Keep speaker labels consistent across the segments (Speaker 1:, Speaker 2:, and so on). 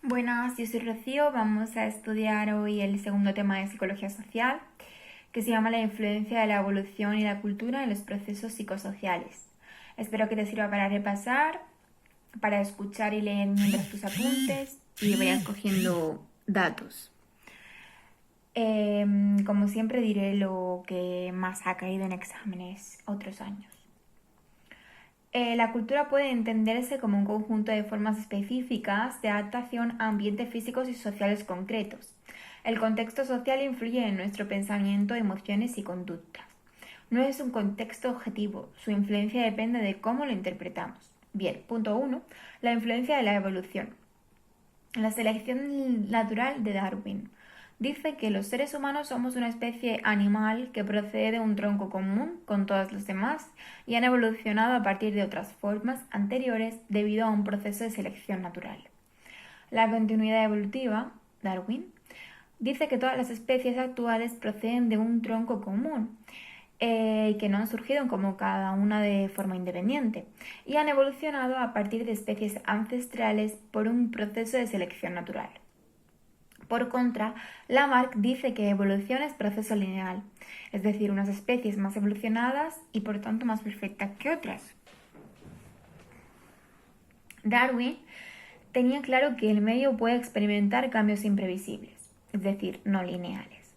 Speaker 1: Buenas, yo soy Rocío. Vamos a estudiar hoy el segundo tema de psicología social, que se llama la influencia de la evolución y la cultura en los procesos psicosociales. Espero que te sirva para repasar, para escuchar y leer mientras tus apuntes y vayas cogiendo datos. Como siempre diré lo que más ha caído en exámenes otros años. La cultura puede entenderse como un conjunto de formas específicas de adaptación a ambientes físicos y sociales concretos. El contexto social influye en nuestro pensamiento, emociones y conductas. No es un contexto objetivo, su influencia depende de cómo lo interpretamos. Bien, punto 1. La influencia de la evolución. La selección natural de Darwin dice que los seres humanos somos una especie animal que procede de un tronco común con todos los demás y han evolucionado a partir de otras formas anteriores debido a un proceso de selección natural. La continuidad evolutiva, Darwin, dice que todas las especies actuales proceden de un tronco común y que no han surgido como cada una de forma independiente y han evolucionado a partir de especies ancestrales por un proceso de selección natural. Por contra, Lamarck dice que evolución es proceso lineal, es decir, unas especies más evolucionadas y por tanto más perfectas que otras. Darwin tenía claro que el medio puede experimentar cambios imprevisibles, es decir, no lineales,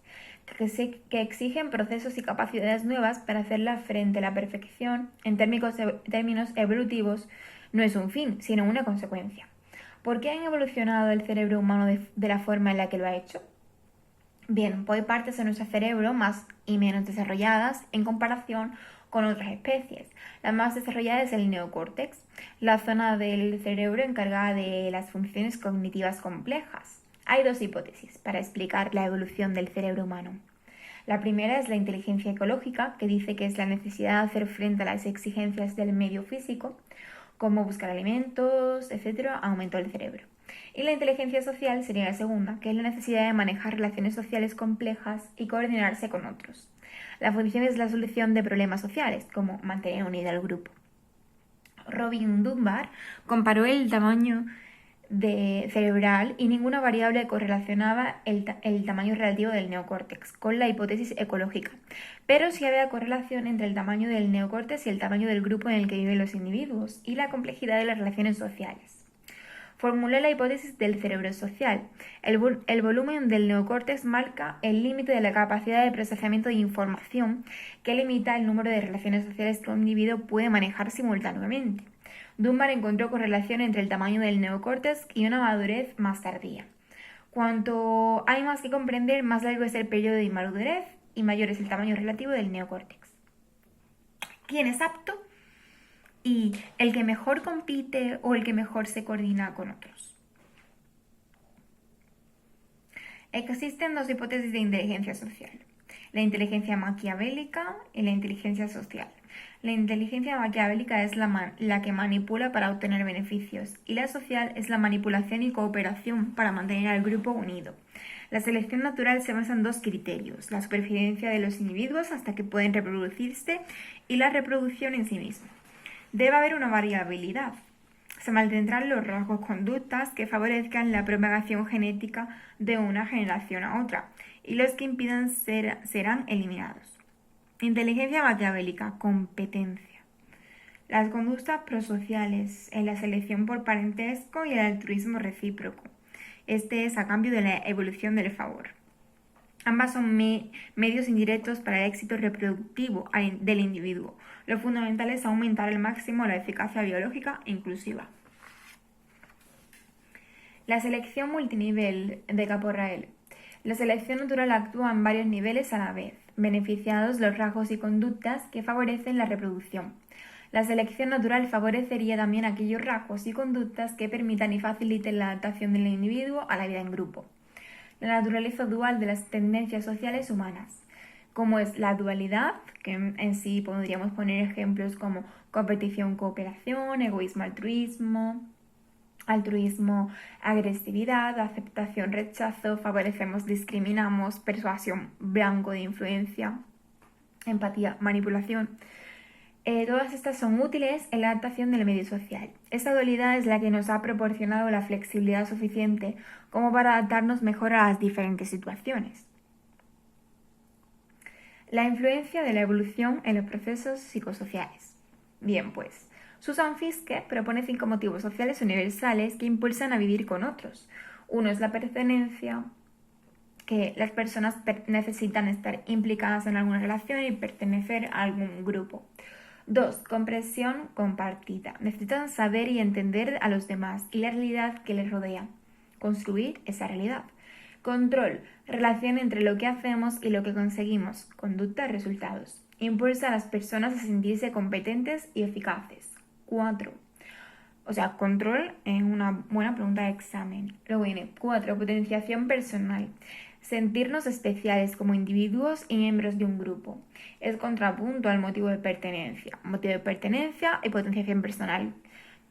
Speaker 1: que exigen procesos y capacidades nuevas para hacerla frente a la perfección en términos evolutivos no es un fin, sino una consecuencia. ¿Por qué han evolucionado el cerebro humano de la forma en la que lo ha hecho? Bien, pues hay partes de nuestro cerebro más y menos desarrolladas en comparación con otras especies. La más desarrollada es el neocórtex, la zona del cerebro encargada de las funciones cognitivas complejas. Hay dos hipótesis para explicar la evolución del cerebro humano. La primera es la inteligencia ecológica, que dice que es la necesidad de hacer frente a las exigencias del medio físico, como buscar alimentos, etc., aumentó el cerebro. Y la inteligencia social sería la segunda, que es la necesidad de manejar relaciones sociales complejas y coordinarse con otros. La función es la solución de problemas sociales, como mantener unida al grupo. Robin Dunbar comparó el tamaño cerebral y ninguna variable correlacionaba el tamaño relativo del neocórtex con la hipótesis ecológica, pero sí había correlación entre el tamaño del neocórtex y el tamaño del grupo en el que viven los individuos y la complejidad de las relaciones sociales. Formulé la hipótesis del cerebro social. El volumen del neocórtex marca el límite de la capacidad de procesamiento de información que limita el número de relaciones sociales que un individuo puede manejar simultáneamente. Dunbar encontró correlación entre el tamaño del neocórtex y una madurez más tardía. Cuanto hay más que comprender, más largo es el periodo de inmadurez y mayor es el tamaño relativo del neocórtex. ¿Quién es apto? Y el que mejor compite o el que mejor se coordina con otros. Existen dos hipótesis de inteligencia social: la inteligencia maquiavélica y la inteligencia social. La inteligencia maquiavélica es la que manipula para obtener beneficios y la social es la manipulación y cooperación para mantener al grupo unido. La selección natural se basa en dos criterios: la supervivencia de los individuos hasta que pueden reproducirse y la reproducción en sí misma. Debe haber una variabilidad. Se mantendrán los rasgos conductas que favorezcan la propagación genética de una generación a otra y los que impidan serán eliminados. Inteligencia maquiavélica, competencia. Las conductas prosociales en la selección por parentesco y el altruismo recíproco. Este es a cambio de la evolución del favor. Ambas son medios indirectos para el éxito reproductivo del individuo. Lo fundamental es aumentar al máximo la eficacia biológica inclusiva. La selección multinivel de Caporrael. La selección natural actúa en varios niveles a la vez, beneficiados los rasgos y conductas que favorecen la reproducción. La selección natural favorecería también aquellos rasgos y conductas que permitan y faciliten la adaptación del individuo a la vida en grupo. La naturaleza dual de las tendencias sociales humanas, como es la dualidad, que en sí podríamos poner ejemplos como competición, cooperación, egoísmo, altruismo, agresividad, aceptación, rechazo, favorecemos, discriminamos, persuasión, blanco de influencia, empatía, manipulación. Todas estas son útiles en la adaptación del medio social. Esta dualidad es la que nos ha proporcionado la flexibilidad suficiente como para adaptarnos mejor a las diferentes situaciones. La influencia de la evolución en los procesos psicosociales. Bien, pues, Susan Fiske propone 5 motivos sociales universales que impulsan a vivir con otros. Uno es la pertenencia, que las personas necesitan estar implicadas en alguna relación y pertenecer a algún grupo. 2. Comprensión compartida. Necesitan saber y entender a los demás y la realidad que les rodea. Construir esa realidad. Control. Relación entre lo que hacemos y lo que conseguimos. Conducta y resultados. Impulsa a las personas a sentirse competentes y eficaces. 4. Control es una buena pregunta de examen. Luego viene 4. Potenciación personal. Sentirnos especiales como individuos y miembros de un grupo. Es contrapunto al motivo de pertenencia. Motivo de pertenencia y potenciación personal,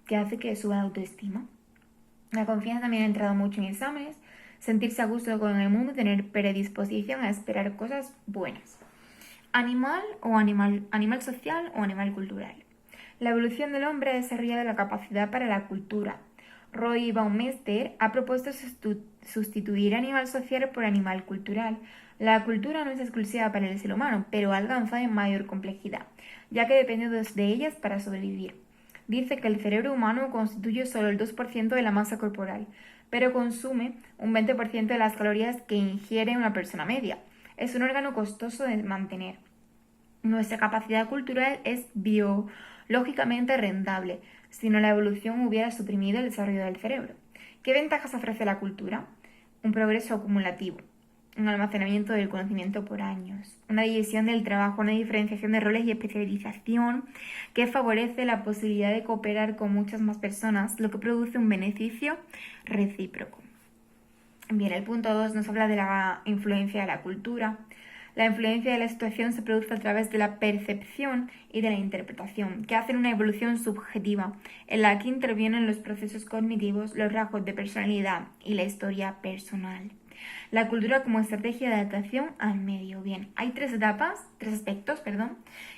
Speaker 1: que hace que suba la autoestima. La confianza también ha entrado mucho en exámenes. Sentirse a gusto con el mundo, tener predisposición a esperar cosas buenas. Animal social o animal cultural. La evolución del hombre ha desarrollado la capacidad para la cultura. Roy Baumeister ha propuesto sustituir animal social por animal cultural. La cultura no es exclusiva para el ser humano, pero alcanza en mayor complejidad, ya que depende de ellas para sobrevivir. Dice que el cerebro humano constituye solo el 2% de la masa corporal, pero consume un 20% de las calorías que ingiere una persona media. Es un órgano costoso de mantener. Nuestra capacidad cultural es biológicamente rentable, si no la evolución hubiera suprimido el desarrollo del cerebro. ¿Qué ventajas ofrece la cultura? Un progreso acumulativo, un almacenamiento del conocimiento por años, una división del trabajo, una diferenciación de roles y especialización que favorece la posibilidad de cooperar con muchas más personas, lo que produce un beneficio recíproco. Bien, el punto 2 nos habla de la influencia de la cultura. La influencia de la situación se produce a través de la percepción y de la interpretación, que hacen una evolución subjetiva, en la que intervienen los procesos cognitivos, los rasgos de personalidad y la historia personal. La cultura como estrategia de adaptación al medio. Bien, hay tres aspectos,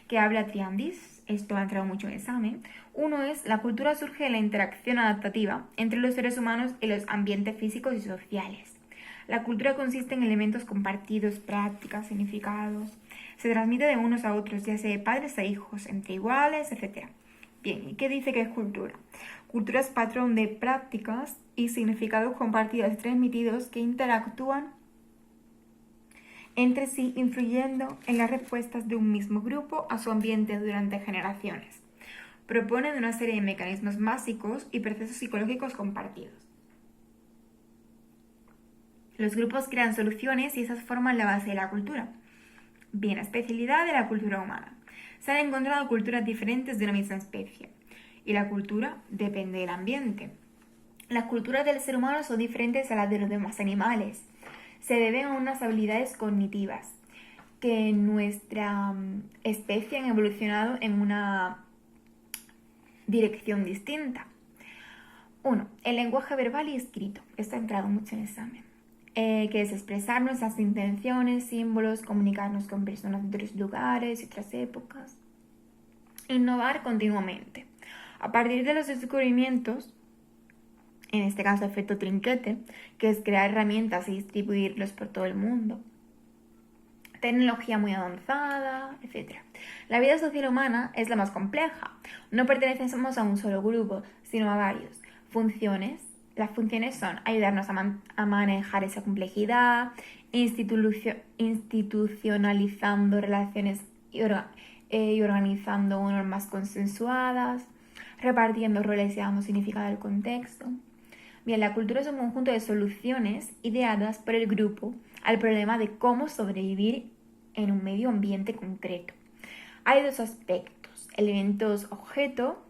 Speaker 1: que habla Triandis. Esto ha entrado mucho en el examen. Uno es, la cultura surge de la interacción adaptativa entre los seres humanos y los ambientes físicos y sociales. La cultura consiste en elementos compartidos, prácticas, significados. Se transmite de unos a otros, ya sea de padres a hijos, entre iguales, etc. Bien, ¿y qué dice que es cultura? Cultura es patrón de prácticas y significados compartidos y transmitidos que interactúan entre sí, influyendo en las respuestas de un mismo grupo a su ambiente durante generaciones. Proponen una serie de mecanismos básicos y procesos psicológicos compartidos. Los grupos crean soluciones y esas forman la base de la cultura. Bien, especialidad de la cultura humana. Se han encontrado culturas diferentes de una misma especie y la cultura depende del ambiente. Las culturas del ser humano son diferentes a las de los demás animales. Se deben a unas habilidades cognitivas que en nuestra especie han evolucionado en una dirección distinta. 1. El lenguaje verbal y escrito. Esto ha entrado mucho en el examen. Que es expresar nuestras intenciones, símbolos, comunicarnos con personas de otros lugares y otras épocas. Innovar continuamente. A partir de los descubrimientos, en este caso efecto trinquete, que es crear herramientas y distribuirlos por todo el mundo. Tecnología muy avanzada, etc. La vida social humana es la más compleja. No pertenecemos a un solo grupo, sino a varios. Las funciones son ayudarnos a manejar esa complejidad, institucionalizando relaciones y organizando normas consensuadas, repartiendo roles y dando significado al contexto. Bien, la cultura es un conjunto de soluciones ideadas por el grupo al problema de cómo sobrevivir en un medio ambiente concreto. Hay dos aspectos: elementos objeto,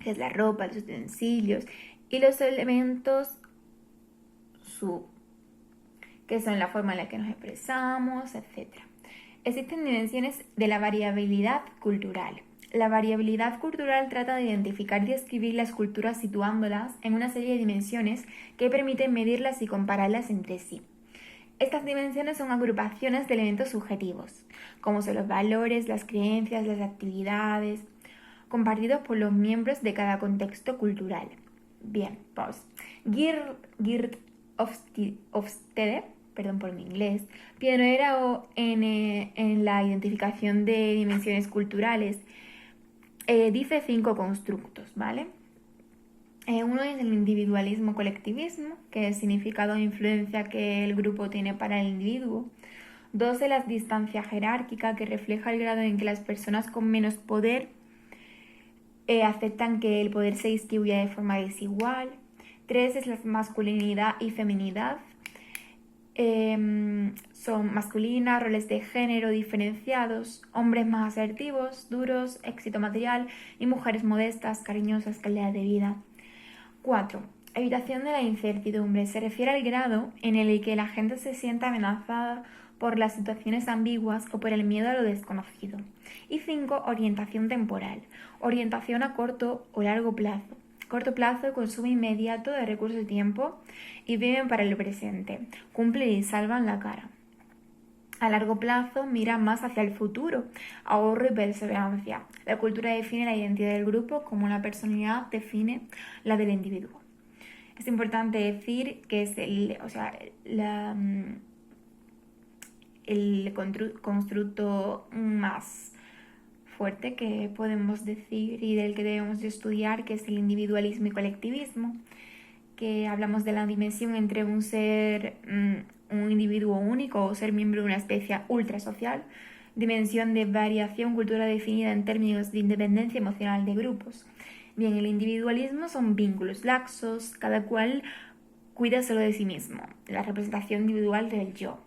Speaker 1: que es la ropa, los utensilios, y los elementos sub, que son la forma en la que nos expresamos, etc. Existen dimensiones de la variabilidad cultural. La variabilidad cultural trata de identificar y describir las culturas situándolas en una serie de dimensiones que permiten medirlas y compararlas entre sí. Estas dimensiones son agrupaciones de elementos subjetivos, como son los valores, las creencias, las actividades, compartidos por los miembros de cada contexto cultural. Bien, pues Geert Hofstede, perdón por mi inglés, pionero en la identificación de dimensiones culturales, dice 5 constructos, ¿vale? Uno es el individualismo-colectivismo, que es el significado e influencia que el grupo tiene para el individuo. 2 es la distancia jerárquica, que refleja el grado en que las personas con menos poder aceptan que el poder se distribuya de forma desigual. 3 es la masculinidad y feminidad. Son masculinas, roles de género diferenciados, hombres más asertivos, duros, éxito material, y mujeres modestas, cariñosas, calidad de vida. 4. Evitación de la incertidumbre. Se refiere al grado en el que la gente se sienta amenazada por las situaciones ambiguas o por el miedo a lo desconocido. Y 5. Orientación temporal. Orientación a corto o largo plazo. Corto plazo, consumo inmediato de recursos y tiempo y viven para el presente. Cumplen y salvan la cara. A largo plazo miran más hacia el futuro, ahorro y perseverancia. La cultura define la identidad del grupo como la personalidad define la del individuo. Es importante decir que es el constructo más fuerte que podemos decir y del que debemos de estudiar, que es el individualismo y colectivismo, que hablamos de la dimensión entre un ser, un individuo único o ser miembro de una especie ultrasocial, dimensión de variación cultural definida en términos de independencia emocional de grupos. Bien, el individualismo son vínculos laxos, cada cual cuida solo de sí mismo, la representación individual del yo.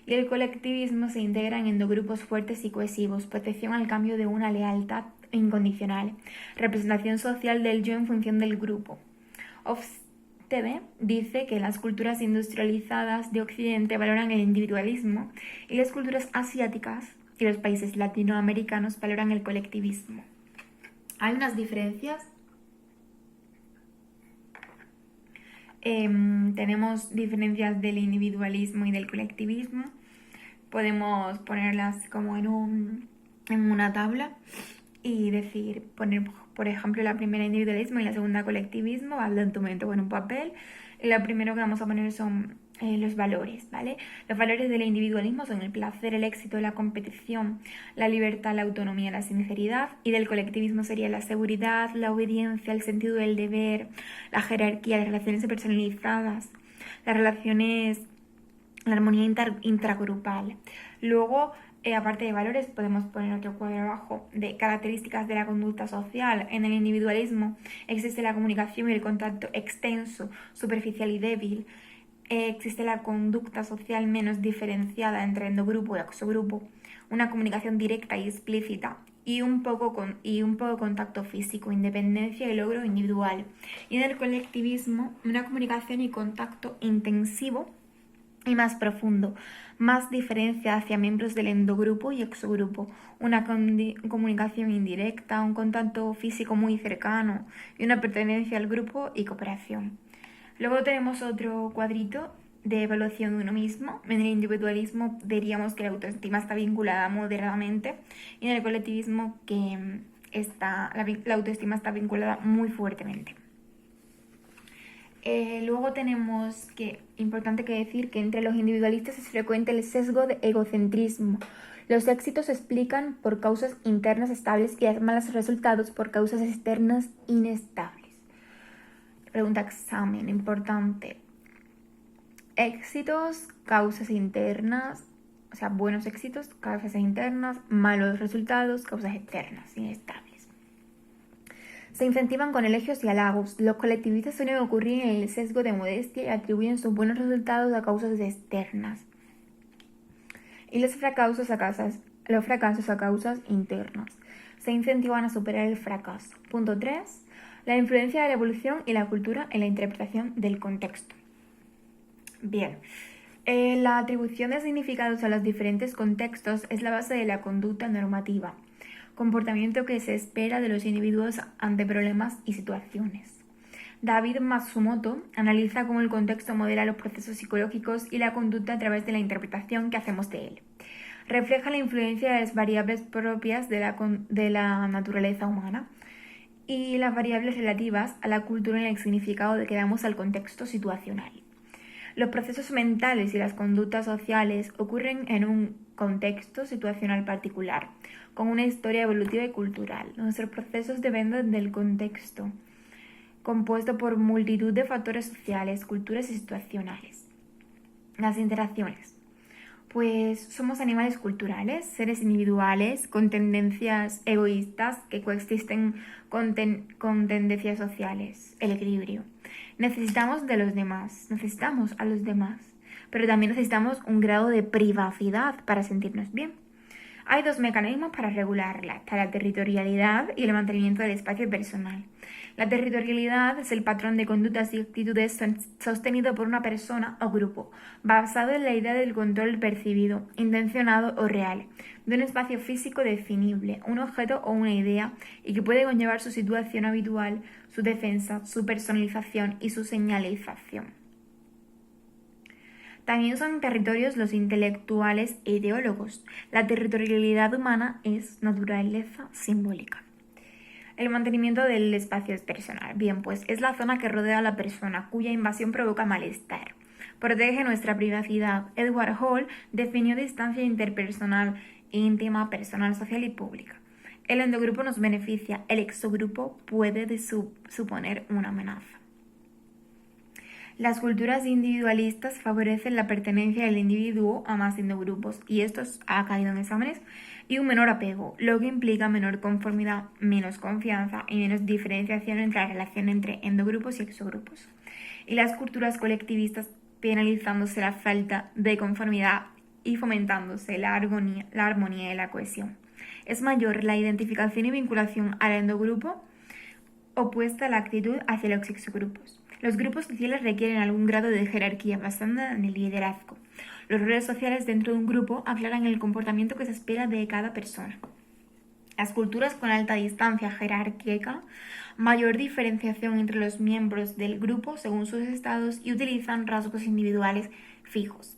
Speaker 1: Y el colectivismo se integra en endogrupos fuertes y cohesivos, protección al cambio de una lealtad incondicional, representación social del yo en función del grupo. Hofstede dice que las culturas industrializadas de Occidente valoran el individualismo y las culturas asiáticas y los países latinoamericanos valoran el colectivismo. Hay unas diferencias. Tenemos diferencias del individualismo y del colectivismo. Podemos ponerlas como en una tabla y poner, por ejemplo, la primera individualismo y la segunda colectivismo, al documento o en un papel. Y lo primero que vamos a poner son los valores, ¿vale? Los valores del individualismo son el placer, el éxito, la competición, la libertad, la autonomía, la sinceridad, y del colectivismo sería la seguridad, la obediencia, el sentido del deber, la jerarquía, las relaciones personalizadas, las relaciones, la armonía intragrupal. Luego, aparte de valores, podemos poner otro cuadro abajo de características de la conducta social. En el individualismo existe la comunicación y el contacto extenso, superficial y débil. Existe la conducta social menos diferenciada entre endogrupo y exogrupo, una comunicación directa y explícita y un poco contacto físico, independencia y logro individual. Y en el colectivismo, una comunicación y contacto intensivo y más profundo, más diferencia hacia miembros del endogrupo y exogrupo, una comunicación indirecta, un contacto físico muy cercano y una pertenencia al grupo y cooperación. Luego tenemos otro cuadrito de evaluación de uno mismo. En el individualismo diríamos que la autoestima está vinculada moderadamente y en el colectivismo que la autoestima está vinculada muy fuertemente. Luego tenemos importante que decir que entre los individualistas es frecuente el sesgo de egocentrismo. Los éxitos se explican por causas internas estables y los malos resultados por causas externas inestables. Pregunta examen, importante. Éxitos, causas internas, o sea, buenos éxitos, causas internas, malos resultados, causas externas, inestables. Se incentivan con elogios y halagos. Los colectivistas suelen ocurrir en el sesgo de modestia y atribuyen sus buenos resultados a causas externas. Y los fracasos a causas internas. Se incentivan a superar el fracaso. Punto 3. La influencia de la evolución y la cultura en la interpretación del contexto. Bien, la atribución de significados a los diferentes contextos es la base de la conducta normativa, comportamiento que se espera de los individuos ante problemas y situaciones. David Matsumoto analiza cómo el contexto modela los procesos psicológicos y la conducta a través de la interpretación que hacemos de él. Refleja la influencia de las variables propias de la naturaleza humana y las variables relativas a la cultura y el significado que damos al contexto situacional. Los procesos mentales y las conductas sociales ocurren en un contexto situacional particular, con una historia evolutiva y cultural. Nuestros procesos dependen del contexto, compuesto por multitud de factores sociales, culturas y situacionales. Las interacciones. Pues somos animales culturales, seres individuales con tendencias egoístas que coexisten con tendencias sociales, el equilibrio. Necesitamos a los demás, pero también necesitamos un grado de privacidad para sentirnos bien. Hay dos mecanismos para regularla, está la territorialidad y el mantenimiento del espacio personal. La territorialidad es el patrón de conductas y actitudes sostenido por una persona o grupo, basado en la idea del control percibido, intencionado o real, de un espacio físico definible, un objeto o una idea, y que puede conllevar su situación habitual, su defensa, su personalización y su señalización. También son territorios los intelectuales e ideólogos. La territorialidad humana es naturaleza simbólica. El mantenimiento del espacio personal. Bien, pues es la zona que rodea a la persona, cuya invasión provoca malestar. Protege nuestra privacidad. Edward Hall definió distancia interpersonal, íntima, personal, social y pública. El endogrupo nos beneficia, el exogrupo puede suponer una amenaza. Las culturas individualistas favorecen la pertenencia del individuo a más endogrupos, y esto ha caído en exámenes, y un menor apego, lo que implica menor conformidad, menos confianza y menos diferenciación entre la relación entre endogrupos y exogrupos. Y las culturas colectivistas penalizándose la falta de conformidad y fomentándose la armonía y la cohesión. Es mayor la identificación y vinculación al endogrupo opuesta a la actitud hacia los exogrupos. Los grupos sociales requieren algún grado de jerarquía basada en el liderazgo. Los roles sociales dentro de un grupo aclaran el comportamiento que se espera de cada persona. Las culturas con alta distancia jerárquica, mayor diferenciación entre los miembros del grupo según sus estados y utilizan rasgos individuales fijos.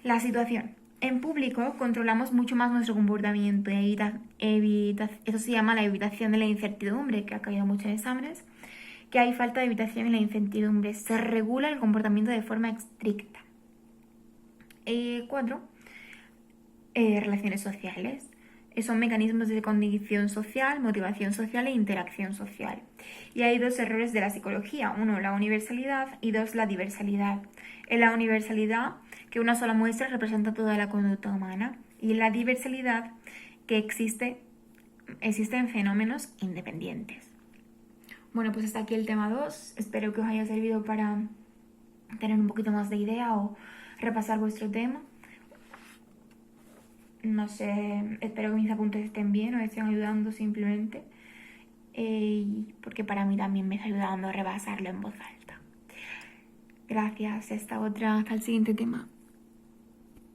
Speaker 1: La situación. En público controlamos mucho más nuestro comportamiento. Eso se llama la evitación de la incertidumbre, que ha caído mucho en exámenes. Que hay falta de evitación en la incertidumbre. Se regula el comportamiento de forma estricta. 4. Relaciones sociales. Son mecanismos de condición social, motivación social e interacción social. Y hay dos errores de la psicología. 1, la universalidad, y 2, la diversalidad. En la universalidad, que una sola muestra representa toda la conducta humana. Y en la diversalidad, que existen fenómenos independientes. Bueno, pues hasta aquí el tema 2. Espero que os haya servido para tener un poquito más de idea o repasar vuestro tema. No sé, espero que mis apuntes estén bien o estén ayudando simplemente. Porque para mí también me está ayudando a repasarlo en voz alta. Gracias, hasta el siguiente tema.